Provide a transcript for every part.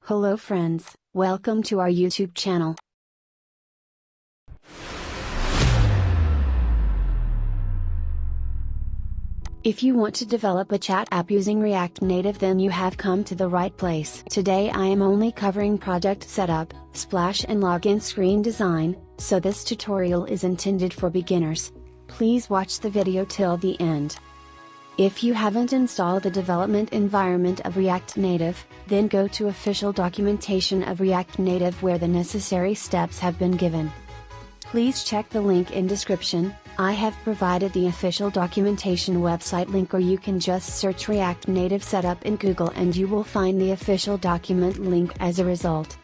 Hello friends, welcome to our YouTube channel. If you want to develop a chat app using React Native, then you have come to the right place. Today I am only covering project setup, splash and login screen design, so this tutorial is intended for beginners. Please watch the video till the end. If you haven't installed the development environment of React Native, then go to official documentation of React Native where the necessary steps have been given. Please check the link in description. I have provided the official documentation website link, or you can just search React Native setup in Google and you will find the official document link as a result.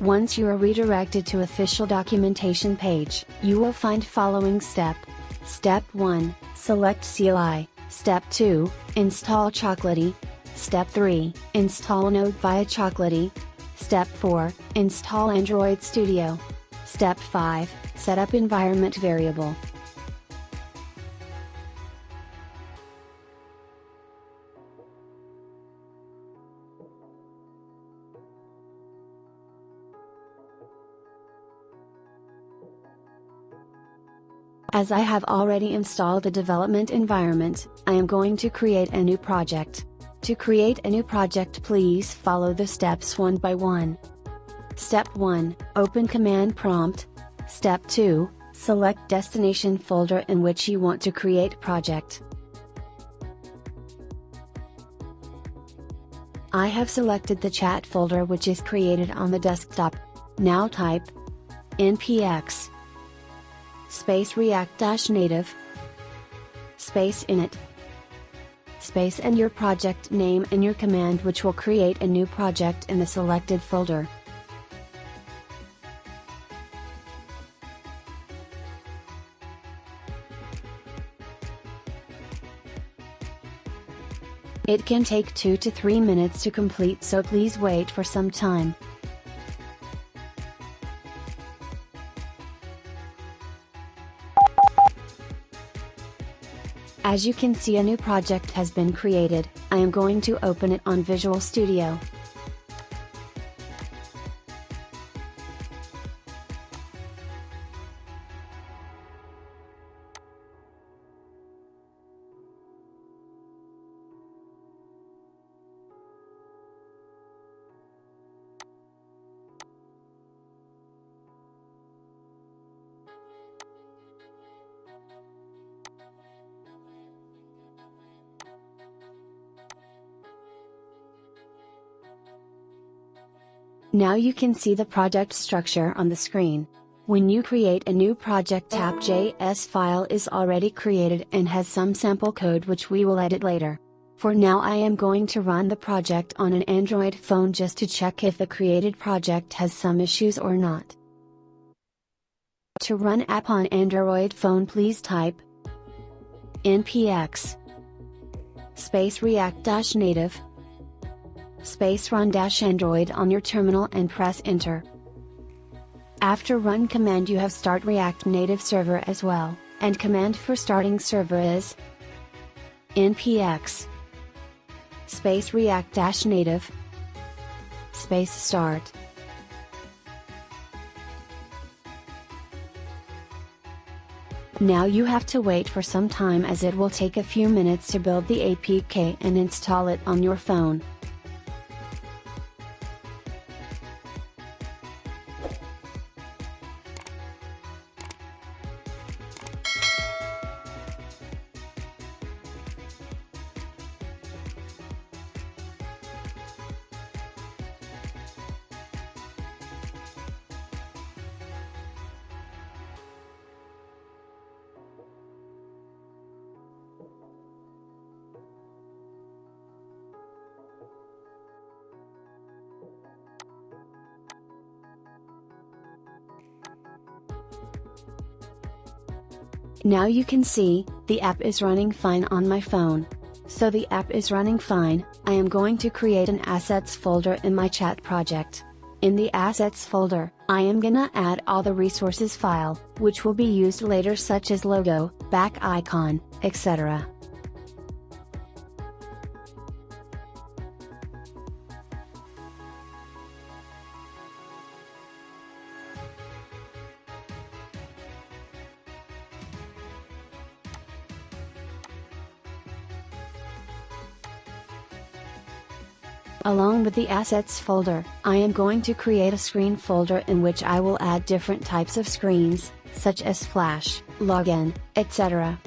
Once you are redirected to official documentation page, you will find following step. Step 1, select CLI. Step 2, install Chocolatey. Step 3, install Node via Chocolatey. Step 4, install Android Studio. Step 5, set up environment variable. As I have already installed the development environment, I am going to create a new project. To create a new project, please follow the steps one by one. Step 1, open command prompt. Step 2, select destination folder in which you want to create project. I have selected the chat folder which is created on the desktop. Now type npx space react-native space init space and your project name and your command, which will create a new project in the selected folder. It can take 2 to 3 minutes to complete, so please wait for some time. As you can see, a new project has been created. I am going to open it on Visual Studio. Now you can see the project structure on the screen. When you create a new project, app.js file is already created and has some sample code which we will edit later. For now I am going to run the project on an Android phone just to check if the created project has some issues or not. To run app on Android phone, please type npx space react-native space run-android on your terminal and press enter. After run command you have start React Native server as well, and command for starting server is npx space react-native space start. Now you have to wait for some time, as it will take a few minutes to build the APK and install it on your phone. Now you can see, the app is running fine on my phone. So the app is running fine, I am going to create an assets folder in my chat project. In the assets folder, I am gonna add all the resources file, which will be used later, such as logo, back icon, etc. Along with the assets folder, I am going to create a screen folder in which I will add different types of screens, such as splash, login, etc.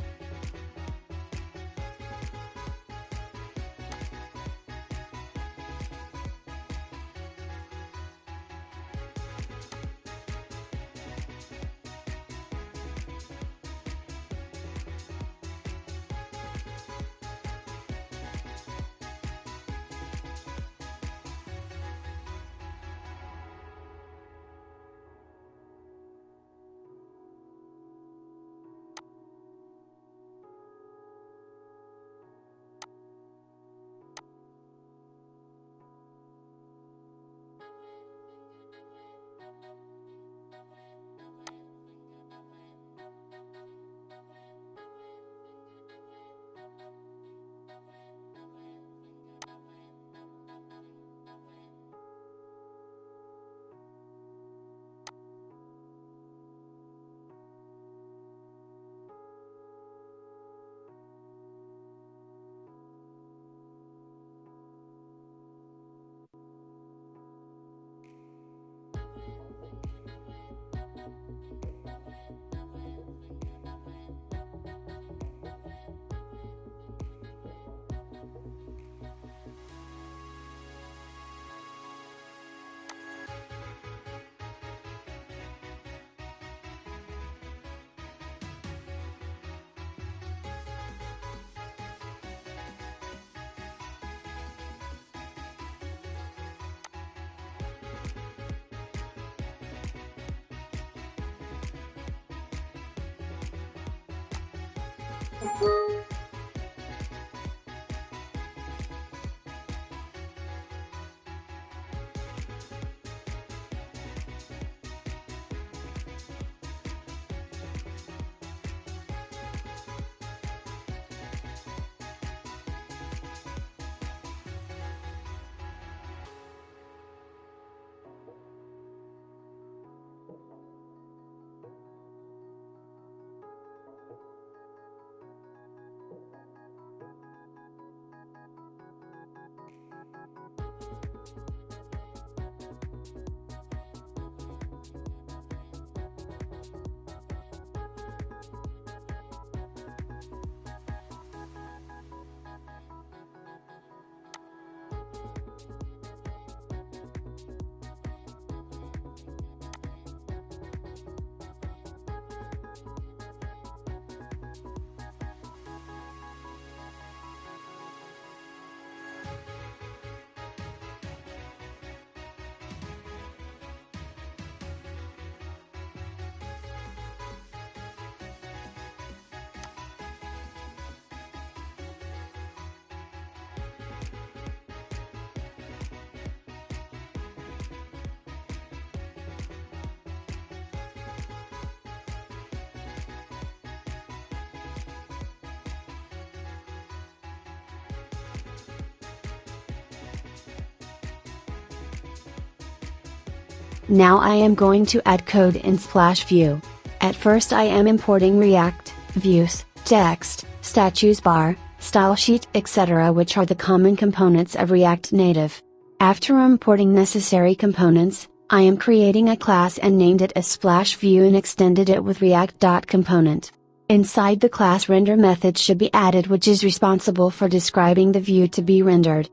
Now I am going to add code in Splash View. At first I am importing React, views, text, status bar, style sheet, etc., which are the common components of React Native. After importing necessary components, I am creating a class and named it as Splash View and extended it with React.component. Inside the class render method should be added, which is responsible for describing the view to be rendered.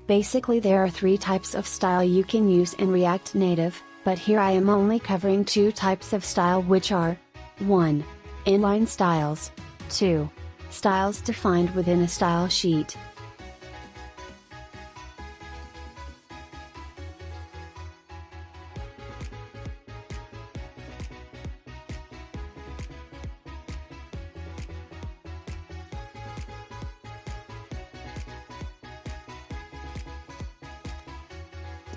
Basically there are 3 types of style you can use in React Native, but here I am only covering 2 types of style, which are 1. Inline styles. 2. Styles defined within a style sheet.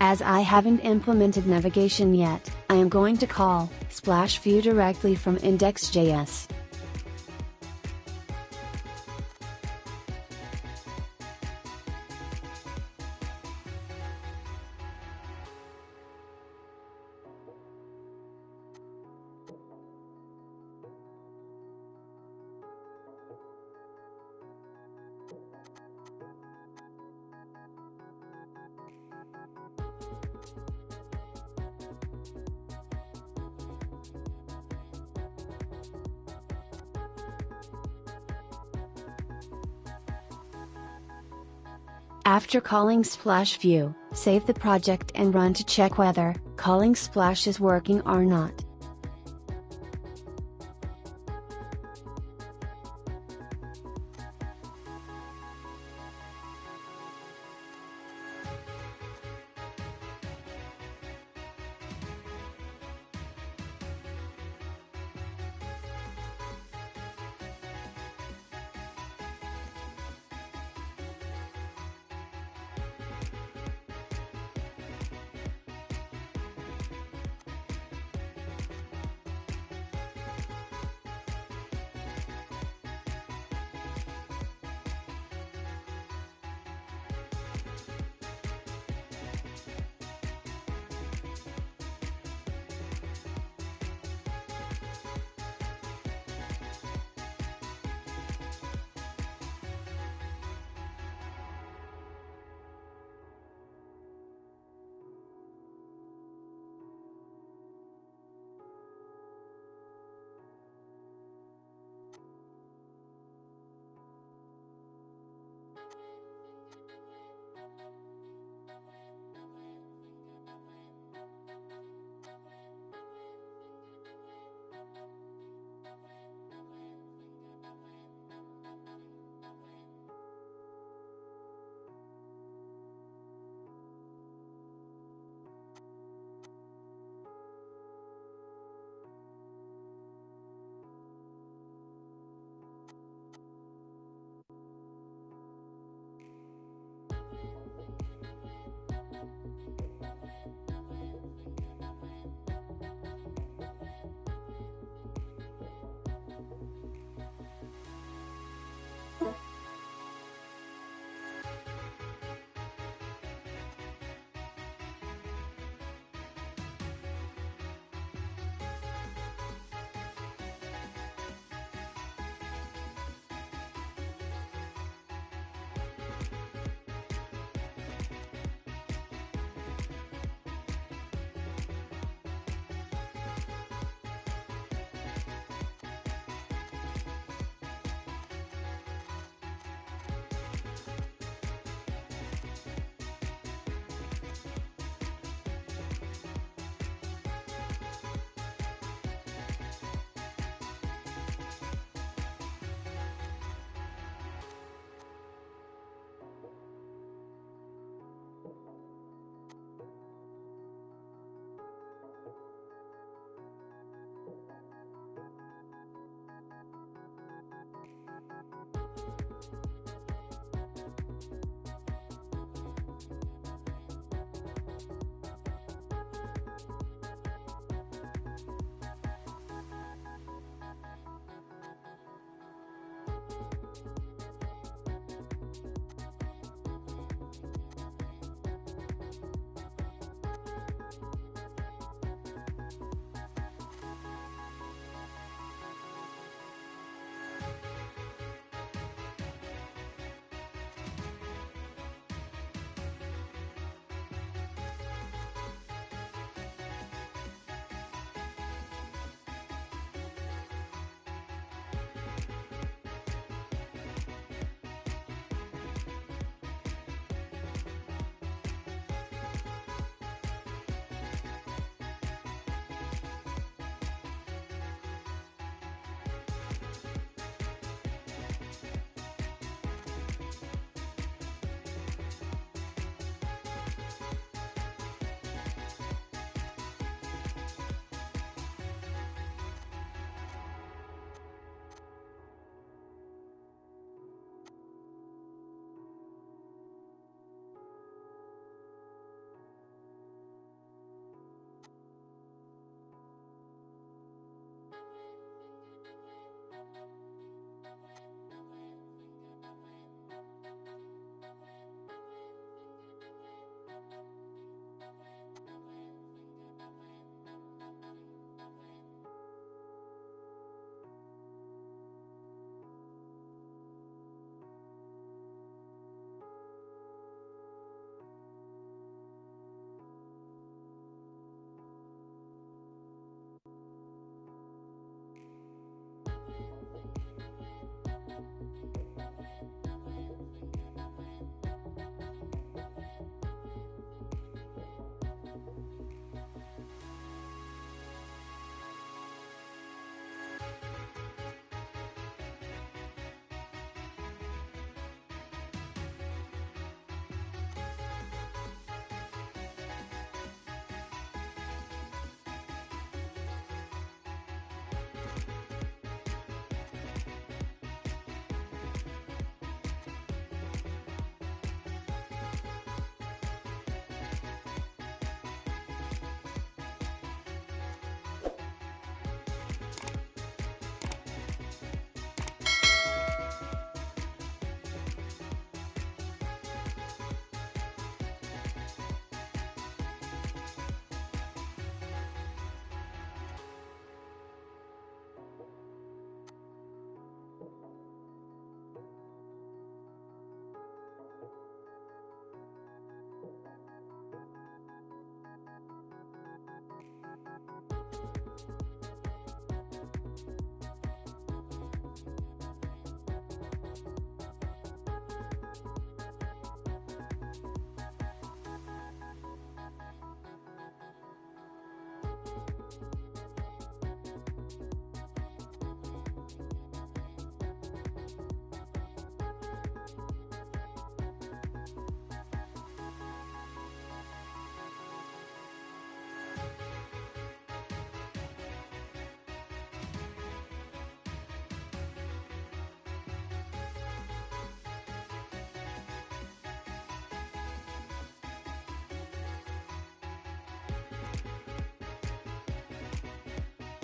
As I haven't implemented navigation yet, I am going to call Splash View directly from index.js. After calling Splash View, save the project and run to check whether calling Splash is working or not.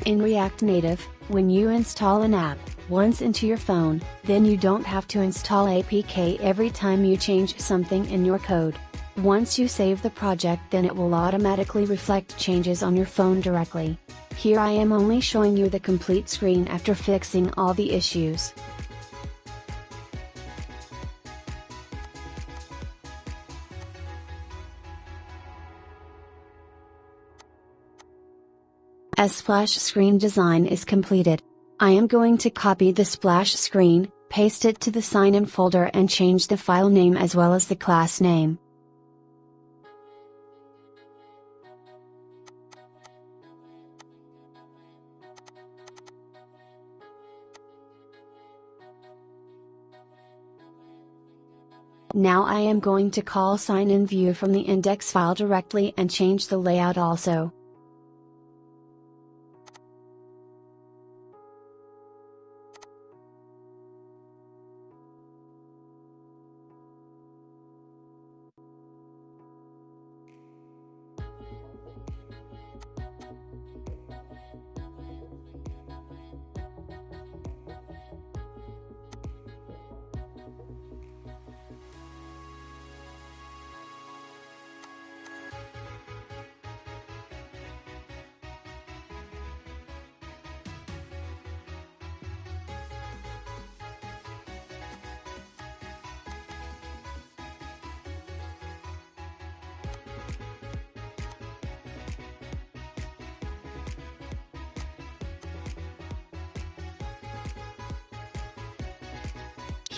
In React Native, when you install an app, once into your phone, then you don't have to install APK every time you change something in your code. Once you save the project, then it will automatically reflect changes on your phone directly. Here I am only showing you the complete screen after fixing all the issues. As splash screen design is completed, I am going to copy the splash screen, paste it to the sign-in folder and change the file name as well as the class name. Now I am going to call sign-in view from the index file directly and change the layout also.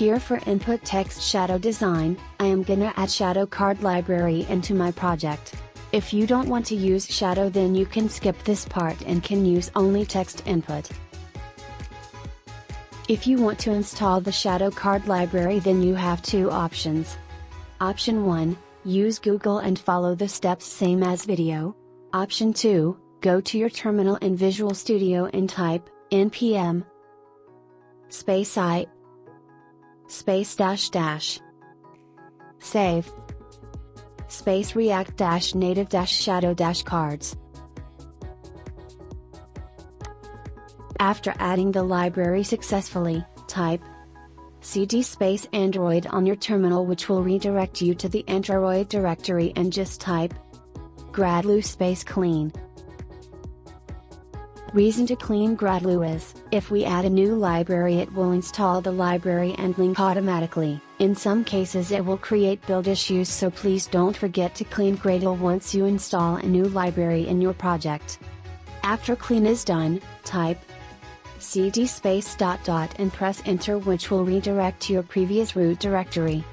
Here for input text shadow design, I am gonna add shadow card library into my project. If you don't want to use shadow, then you can skip this part and can use only text input. If you want to install the shadow card library, then you have two options. Option 1, use Google and follow the steps same as video. Option 2, go to your terminal in Visual Studio and type, npm space I space dash dash save space react dash native dash shadow dash cards. After adding the library successfully, type cd space Android on your terminal, which will redirect you to the Android directory, and just type gradlu space clean. Reason to clean gradlu is, if we add a new library it will install the library and link automatically. In some cases it will create build issues, so please don't forget to clean gradlu once you install a new library in your project. After clean is done, type cd space ... and press enter, which will redirect to your previous root directory.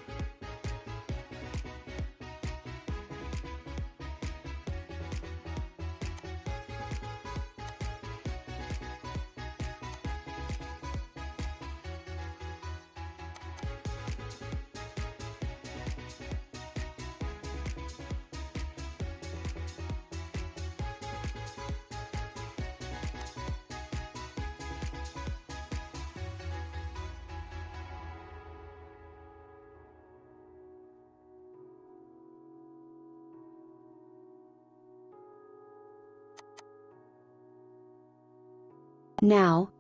Now,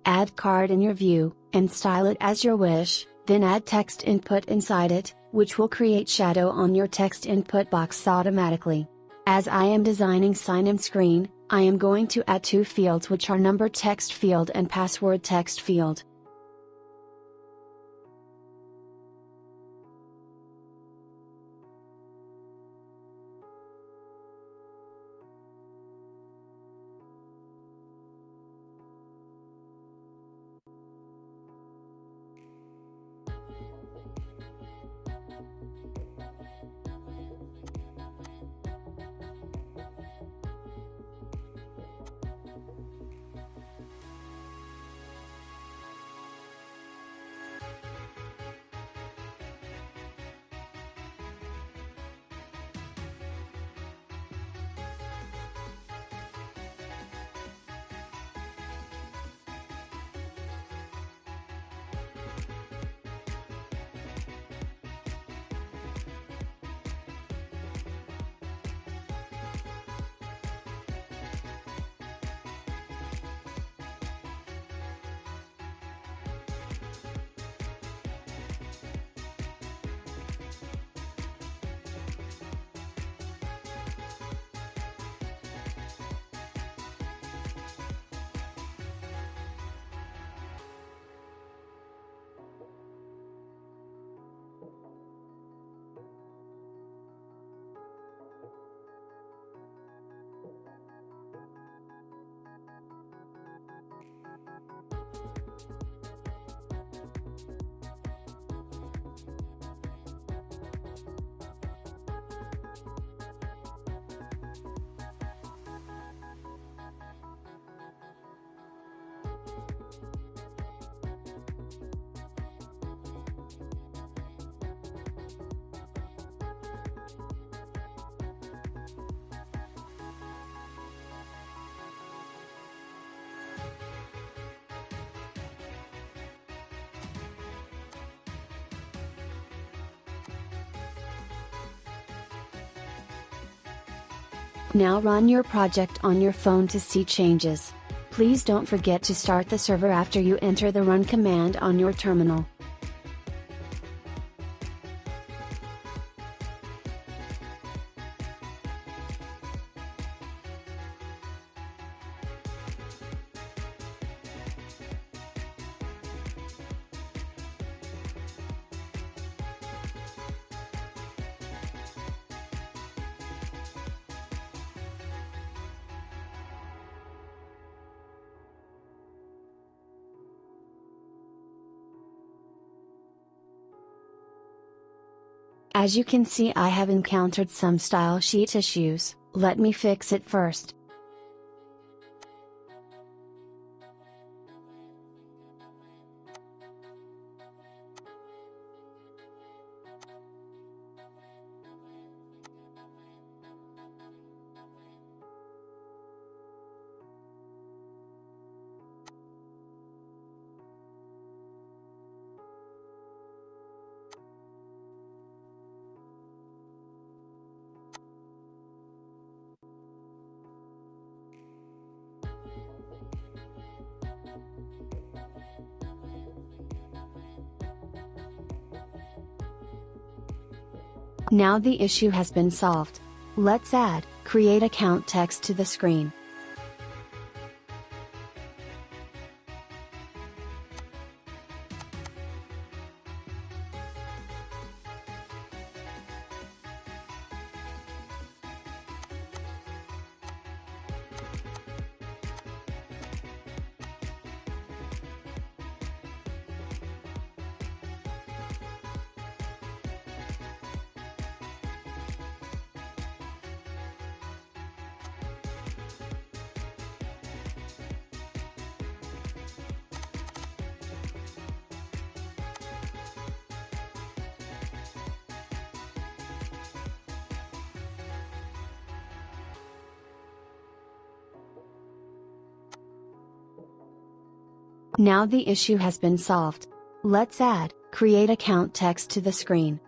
add card in your view, and style it as your wish, then add text input inside it, which will create shadow on your text input box automatically. As I am designing sign-in screen, I am going to add two fields, which are number text field and password text field. Now run your project on your phone to see changes. Please don't forget to start the server after you enter the run command on your terminal. As you can see, I have encountered some style sheet issues. Let me fix it first. Now the issue has been solved. Let's add create account text to the screen. Now the issue has been solved. Let's add create account text to the screen.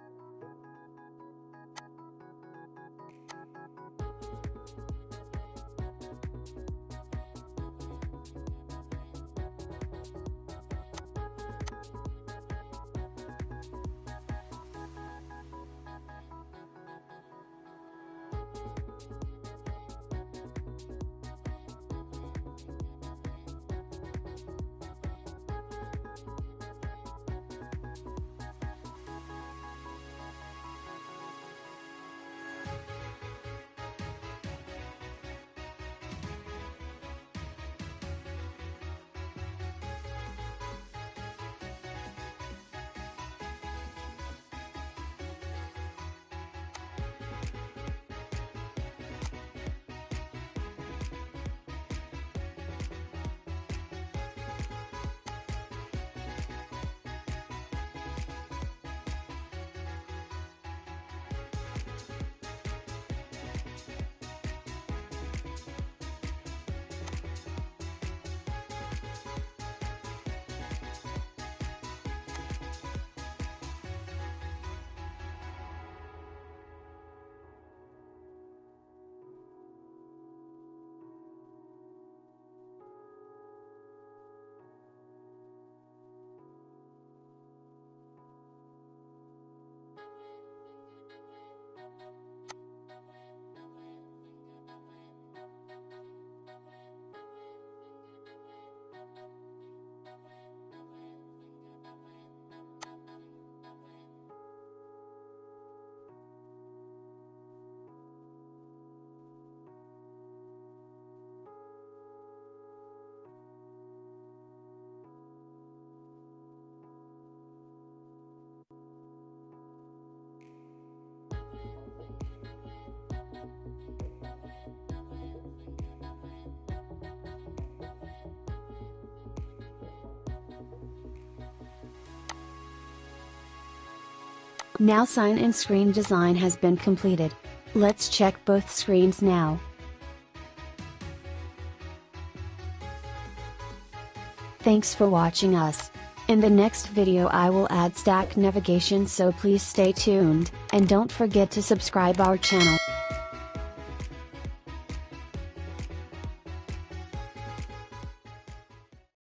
Now sign-in screen design has been completed. Let's check both screens now. Thanks for watching us. In the next video I will add stack navigation, so please stay tuned, and don't forget to subscribe our channel.